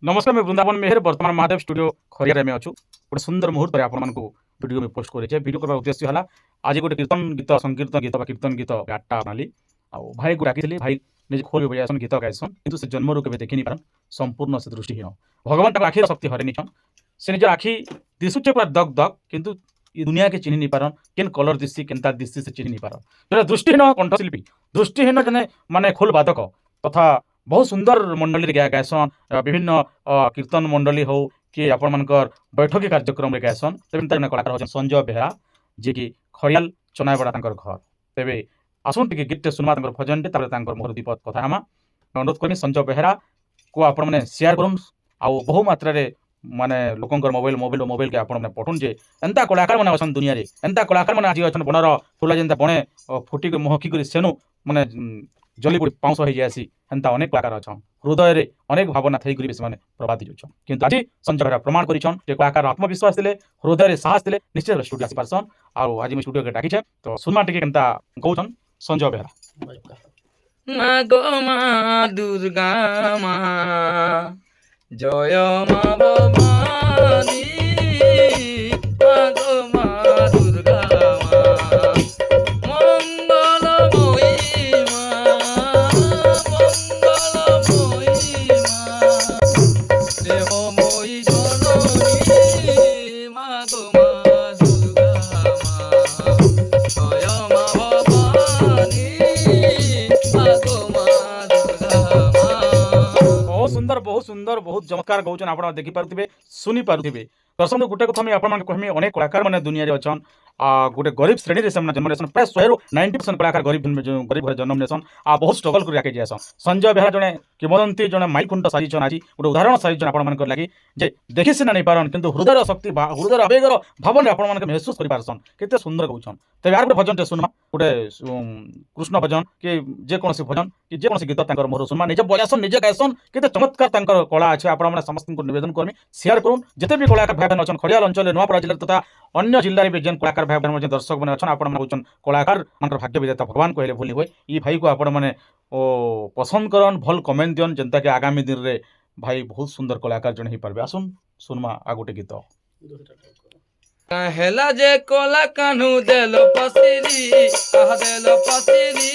नमस्कार मैं वृंदावन मेहर वर्तमान महादेव स्टूडियो खरियारे में अच्छु गोटे सुंदर मुहूर्त आपको वीडियो में पोस्ट करे वीडियो करने उद्देश्य है आज गोटे कीर्तन गीत संकीर्तन गीत कीर्तन गीत गाटा बनाली आउ भाई को डाकी भाई निज खोल बजासन गीत गायसन किंतु से जन्मरू के देखी पारन संपूर्ण से दृष्टिहीन भगवान आखिर शक्ति हरनी छन से निज आखि दिशुचे पूरा दग दग किंतु ये दुनिया के चिन्ह नहीं पारन केन कलर दिशी केनता दिशी से चिन्ह नहीं पारन जो दृष्टिहीन कंठशिल्पी दृष्टिहीन जने माने खोल बादक तथा बहुत सुंदर मंडली गायसन विभिन्न कीर्तन मंडली हो कि आपण मानकर बैठकी कार्यक्रम में गायसन तेमन कलाकार होचन संजय बेहरा जी की खरियाल चनायबड़ा घर तेरे आसन टे गीत सुनवा भजन टे मोहर दीपद कथा हमा अनुरोध करमी संजय बेहरा को आपण मैंने शेयर करूँ आउ बहु मात्रा माने लोकंकर मोबाइल मोबाइल मोबाइल के आपण पठुन जे एंता कलाकार मैंने अच्छा दुनिया एंता कलाकार मैंने आज अच्छा बनर फुला जेनता बणे फुटिक महकी सेनु माने जली पड़ी पाउंस हो जासी हेन्ता अनेक कलाकार अच्छा हृदय रे अनेक भावना थई से प्रभावित होछन किंतु आज संजय बेहरा प्रमाण करिछन जे कलाकार आत्मविश्वास दिले हृदय रे साहस दिले निश्चय स्टूडियो आसी पारसन और आज मैं स्टूडियो के डाकी तो सुनमा टिके केनता कहउछन संजय बेहरा माँ गो माँ दुर्गा माँ जय माँ भवानी माँ गो माँ दुर्गा माँ मंगलमयी माँ मंगलमयी माँ देवमयी जननी माँ गो माँ दुर्गा माँ जय माँ भवानी बहुत सुंदर बहुत चमत्कार कहउछन आपण देखि पारुथिबे सुनी पारुथिबे दर्शक गोटे कथा आपण कहमी अनेक कलाकार माने दुनिया रे अछन गोटे गरीब श्रेणी रे जन्म नेसन प्राय 100 ରୁ 90% कलाकार गरीब घर जन्म नेसन बहुत स्ट्रगल कर राखे जासन संजय बेहरा जने किंवदंती जने माइलखुंट सारी छन आज गोटे उदाहरण सारी छन आपण मानकर लागि जे देखि सिना नहीं पारन किंतु हृदय शक्ति हृदय आवेगर भावन आपण मानके महसूस करि पारसन केते सुंदर कहउछन तबे यार गोटे भजन टे सुनमा गोटे कृष्ण भजन कि जे कोनसी भजन कि जे कोनसी गीत तांकर मोर सुनमा निजे बजासन निजे गायसन केते चमत्कार तांकर कला अछि आपण माने समस्त को निवेदन करमी शेयर करूँ जते भी कलाकार भाई बहन अछन खरियाल अंचल नुआपड़ा जिला तथा अन्य जिले में जेन कलाकार भाई बहन दर्शक मैंने अच्छा आपण मैंने कलाकार मान भाग्य विधाता भगवान कहले भूल हुए ये भाई को आपण मैंने पसंद करन भल कमेंट दियन जनता के आगामी दिन रे भाई बहुत सुंदर कलाकार जन ही पारबे आसुन सुनमा आ गोटे गीत हेला जे कोला कान्हू देलो पसिरी आह देलो पसिरी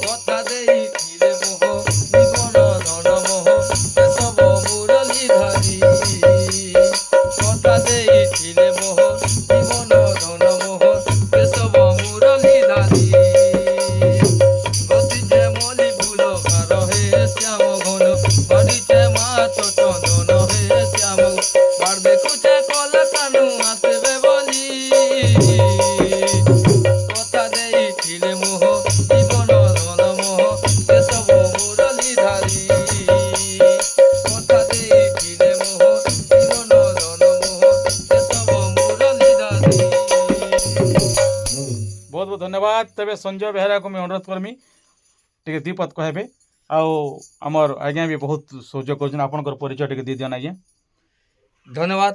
কথা দেই ফিরে মোহ জীবন ধন মোহ সব মুরলি ধারি কথা দেই ফিরে মোহ জীবন ধন মোহ সব মুরলি ধারি গতিছে মলি ভুল কার হে শ্যাম ঘন গড়িছে মা ছোট ধন হে শ্যাম বাড়বে কুচে কলা কানু আসবে বলি কথা দেই ফিরে মোহ জীবন ধন মোহ সব মুরলি ধারি কথা দেই ফিরে মোহ জীবন ধন মোহ সব মুরলি ধারি। बहुत बहुत धन्यवाद तेरे संजय बेहरा को मैं अनुरोध करमी टे दीपद कहबे आमर आज्ञा भी बहुत सहयोग कर परिचय टे दी दियन आज्ञा धन्यवाद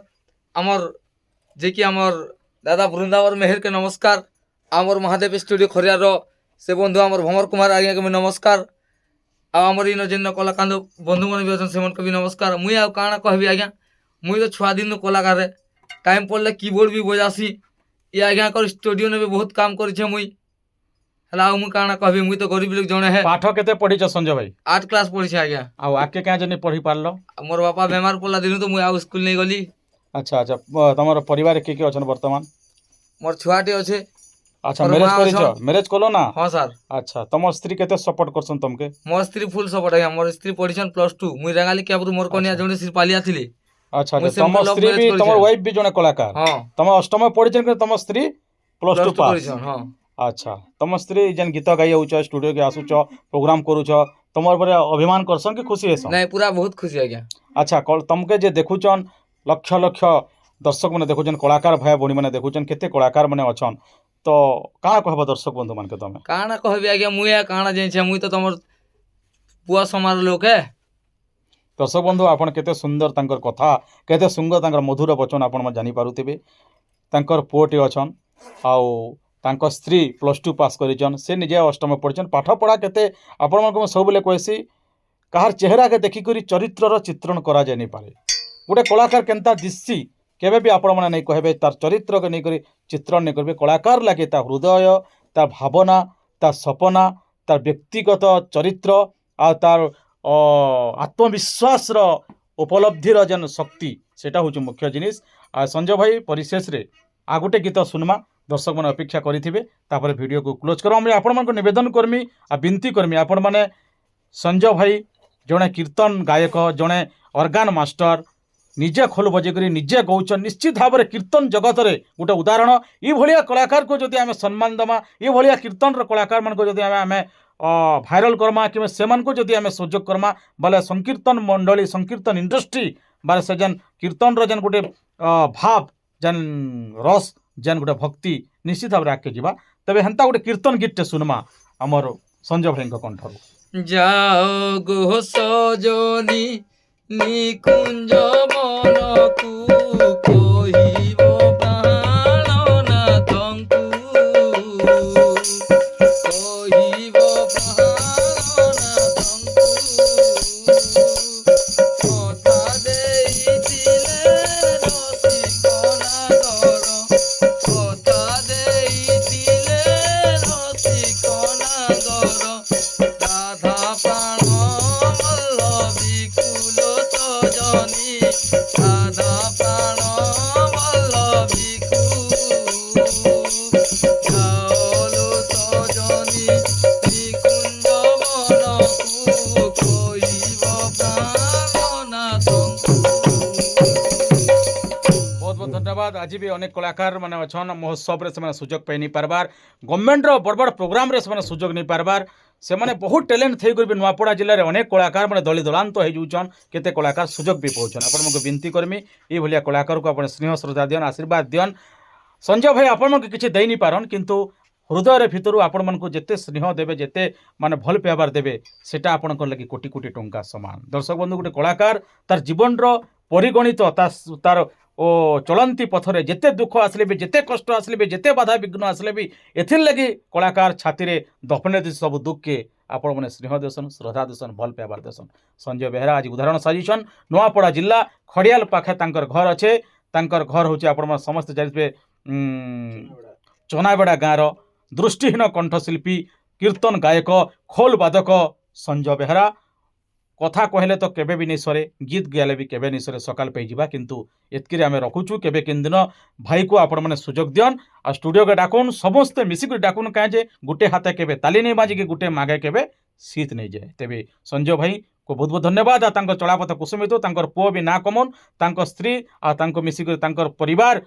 आमर जे कि आमर दादा वृंदावन मेहर के नमस्कार आमर महादेव स्टूडियो खरियार से बंधु आमर भमर कुमार आज्ञा के भी नमस्कार आमर इन जेन कलाकांद बंधु मन भी अच्छे से भी नमस्कार मुई आ काଣା कहबी आज्ञा मुई तो छुआ दिन कलाकार टाइम पड़ले कीबोर्ड भी बजासी ये आज्ञा कर स्टूडियो ने भी बहुत काम करिछे मुई हला मुई काଣା कहबी मुई तो गरीब लोग जणे है पाठ केते पढ़िछ संजय भाई 8 क्लास पढ़िछे आज्ञा आ आके क्या जने पढ़ी पारलो मोर बापा बेमार पड़ला दिन तो मुई आ स्कूल नहीं गली अच्छा अच्छा तमर परिवार के अछन वर्तमान मोर छुआटे अच्छे अच्छा और मैरिज वहाँ करिछ अछन। मैरिज कोलो ना हाँ सर अच्छा तम स्त्री केते सपोर्ट करसन तुमके मोर स्त्री फुल सपोर्ट है मोर स्त्री पढ़िछन +2 मुई रेगाली के मोर कन्या जणे सिपालिया थिले अच्छा मुई अच्छा तम simple love स्त्री marriage भी करिछन। तमर वाइफ भी जने कलाकार हाँ तम अष्टम में पढ़िछन कि तम स्त्री +2 पास पढ़िछन हाँ अच्छा तम स्त्री जेन गीत गाई होछ स्टूडियो के आसुछ प्रोग्राम करूछ तमर पर अभिमान करसन कि खुशी हेसन नहीं पूरा बहुत खुशी है क्या अच्छा तमके जे देखुचन लक्ष लक्ष दर्शक मैंने देखुचन कलाकार भाई भणी मैंने देखुचन केते कलाकार मैंने अछन तो काଣା कहबो दर्शक बंधु मान के तमे काଣା कहबी आज्ञा मुई आ काଣା जे मुई तो तमर पुआ समार लोक है दर्शक बंधु आपण केते सुंदर तांकर कथा केते सुंदर तांकर मधुर वचन आपण म जानि पारुथिबे तांकर पुओटी अछन आउ तांकर स्त्री +2 पास करिछन से निजे अष्टम पढ़िछन पाठ पढ़ा केते आपण मन को सब बेले कहसी କାହାର ଚେହେରାକେ ଦେଖିକରି ଚରିତ୍ରର ଚିତ୍ରଣ କରାଯାଇ ନାଇଁ ପାରେ। ଗୋଟେ କଳାକାର କେନ୍ତା ଦିଶି କେବେ ବି ଆପଣମାନେ ନାଇଁ କହିବେ ତାର ଚରିତ୍ରକେ ନେଇକରି ଚିତ୍ରଣ ନାଇଁ କରିବେ। କଳାକାର ଲାଗେ ତା ହୃଦୟ, ତା ଭାବନା, ତା ସପନା, ତାର ବ୍ୟକ୍ତିଗତ ଚରିତ୍ର ଆଉ ତାର ଆତ୍ମବିଶ୍ୱାସର ଉପଲବ୍ଧିର ଯେନ୍ ଶକ୍ତି ସେଟା ହେଉଛି ମୁଖ୍ୟ ଜିନିଷ। ଆଉ ସଞ୍ଜୟ ଭାଇ ପରିଶେଷରେ ଆଉ ଗୋଟେ ଗୀତ ଶୁଣମା, ଦର୍ଶକ ମାନେ ଅପେକ୍ଷା କରିଥିବେ, ତାପରେ ଭିଡ଼ିଓକୁ କ୍ଲୋଜ୍ କର। আমি ଆପଣମାନଙ୍କୁ ନିବେଦନ କରମି ଆଉ ବିନତି କରମି ଆପଣମାନେ ସଞ୍ଜୟ ଭାଇ ଜଣେ କୀର୍ତ୍ତନ ଗାୟକ, ଜଣେ ଅର୍ଗାନ୍ ମାଷ୍ଟର, ନିଜେ ଖୋଲ ବଜେଇକରି ନିଜେ ଗାଉଛନ୍। ନିଶ୍ଚିତ ଭାବରେ କୀର୍ତ୍ତନ ଜଗତରେ ଗୋଟେ ଉଦାହରଣ। ଏଭଳିଆ କଳାକାରକୁ ଯଦି ଆମେ ସମ୍ମାନ ଦେମା, ଏଭଳିଆ କୀର୍ତ୍ତନର କଳାକାରମାନଙ୍କୁ ଯଦି ଆମେ ଭାଇରାଲ କର୍ମା କିମ୍ବା ସେମାନଙ୍କୁ ଯଦି ଆମେ ସୁଯୋଗ କର୍ମା ବୋଲେ ସଂକୀର୍ତ୍ତନ ମଣ୍ଡଳୀ, ସଂକୀର୍ତ୍ତନ ଇଣ୍ଡଷ୍ଟ୍ରି ବାରେ ସେ ଯେନ୍ କୀର୍ତ୍ତନର ଯେନ୍ ଗୋଟେ ଭାବ, ଯେନ୍ ରସ, ଯେନ୍ ଗୋଟେ ଭକ୍ତି ନିଶ୍ଚିତ ଭାବରେ ଆଗକେ ଯିବା। ତେବେ ହେନ୍ତା ଗୋଟେ କୀର୍ତ୍ତନ ଗୀତଟେ ଶୁଣମା ଆମର ସଞ୍ଜୟ ଭାଇଙ୍କ କଣ୍ଠରୁ। যাও গো সজনী নিকুঞ্জ মনকু কহিব প্রাণনাথঙ্কু কহিব প্রাণনাথঙ্কু কথা দেইছিলে রসিকনাগর কথা দেইছিলে রসিকনাগর রাধা প্রাণ বল্লভী কুল সজনী রাধা প্রাণ বল্লভী যাওলো সজনী নিকুঞ্জ বনকু কহিব প্রাণনাথঙ্কু। बहुत बहुत धन्यवाद। आज भी अनेक कलाकार मैंने अच्छा महोत्सव से सुजोग पाई नहीं पार्बार, गवर्नमेंटर बड़ बड़ प्रोग्राम रे से सुजोग नहीं पार्बार। से मैंने बहुत टैलेंट थी भी नुआपड़ा जिले में अनेक कलाकार मैंने दली दलांत हो जाऊन, केते कलाकार सुजोग भी पाउछन। आपण मको विनती करमी ये भलिया कलाकार को आपण स्नेह श्रद्धा दियन, आशीर्वाद दियन। संजय भाई आपण मको किछि देई नहीं पारन, किंतु हृदय भितर आपण मन को जेते स्नेह देवे, जेते माने भल पाइबार देवे, सेटा आपण लगी कोटी कोटी टंका समान। दर्शक बंधु गोटे कलाकार तार जीवन परिगणित तार ओ चलती पथरे जेते दुख आसले भी, जेते कष्ट आसले भी, जेते बाधा विघ्न आसले भी, एथिर लगी कलाकार छाती रे दफने दे सब दुख के आपण मैंने स्नेह देसन, श्रद्धा देसन, भल पाइबार देसन। संजय बेहरा आज उदाहरण साजिछन। नुआपड़ा जिला खड़ियाल पाखे तांकर घर अच्छे। तांकर घर होचे आपण समस्त जानिबे चनाबेड़ा गाँवर दृष्टिहीन कंठशिल्पी, कीर्तन गायक, खोल बादक संजय बेहरा। कथा कहले तो केबे भी नहीं सरे, गीत गाले भी केबे नहीं सरे, सकाल पे जावा। किंतु एतकी आम रखुचु, केबे किन दिन भाई को आपण मैंने सुजोग दियन आ स्टूडियो के डाकुन, समस्ते मिसिक डाकुन। कहे गुटे हाथे केबे ताली नहीं बाजिके गुटे मागे केबे शीत नहीं जाए। तेबे संजय भाई को बहुत बहुत धन्यवाद। आ तांकर चलापथ कुसुमित, तांकर पुओ भी ना कमन, तांकर स्त्री आ तांको मिसिक तांकर परिवार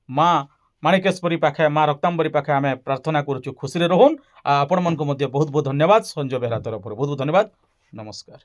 माँ माणिकेश्वरी पाखे, माँ रक्तांबरी पाखे आम प्रार्थना करुचु खुशी रे रहुन। आपण मन को बहुत बहुत धन्यवाद संजय बेहरा तरफ बहुत बहुत धन्यवाद। नमस्कार।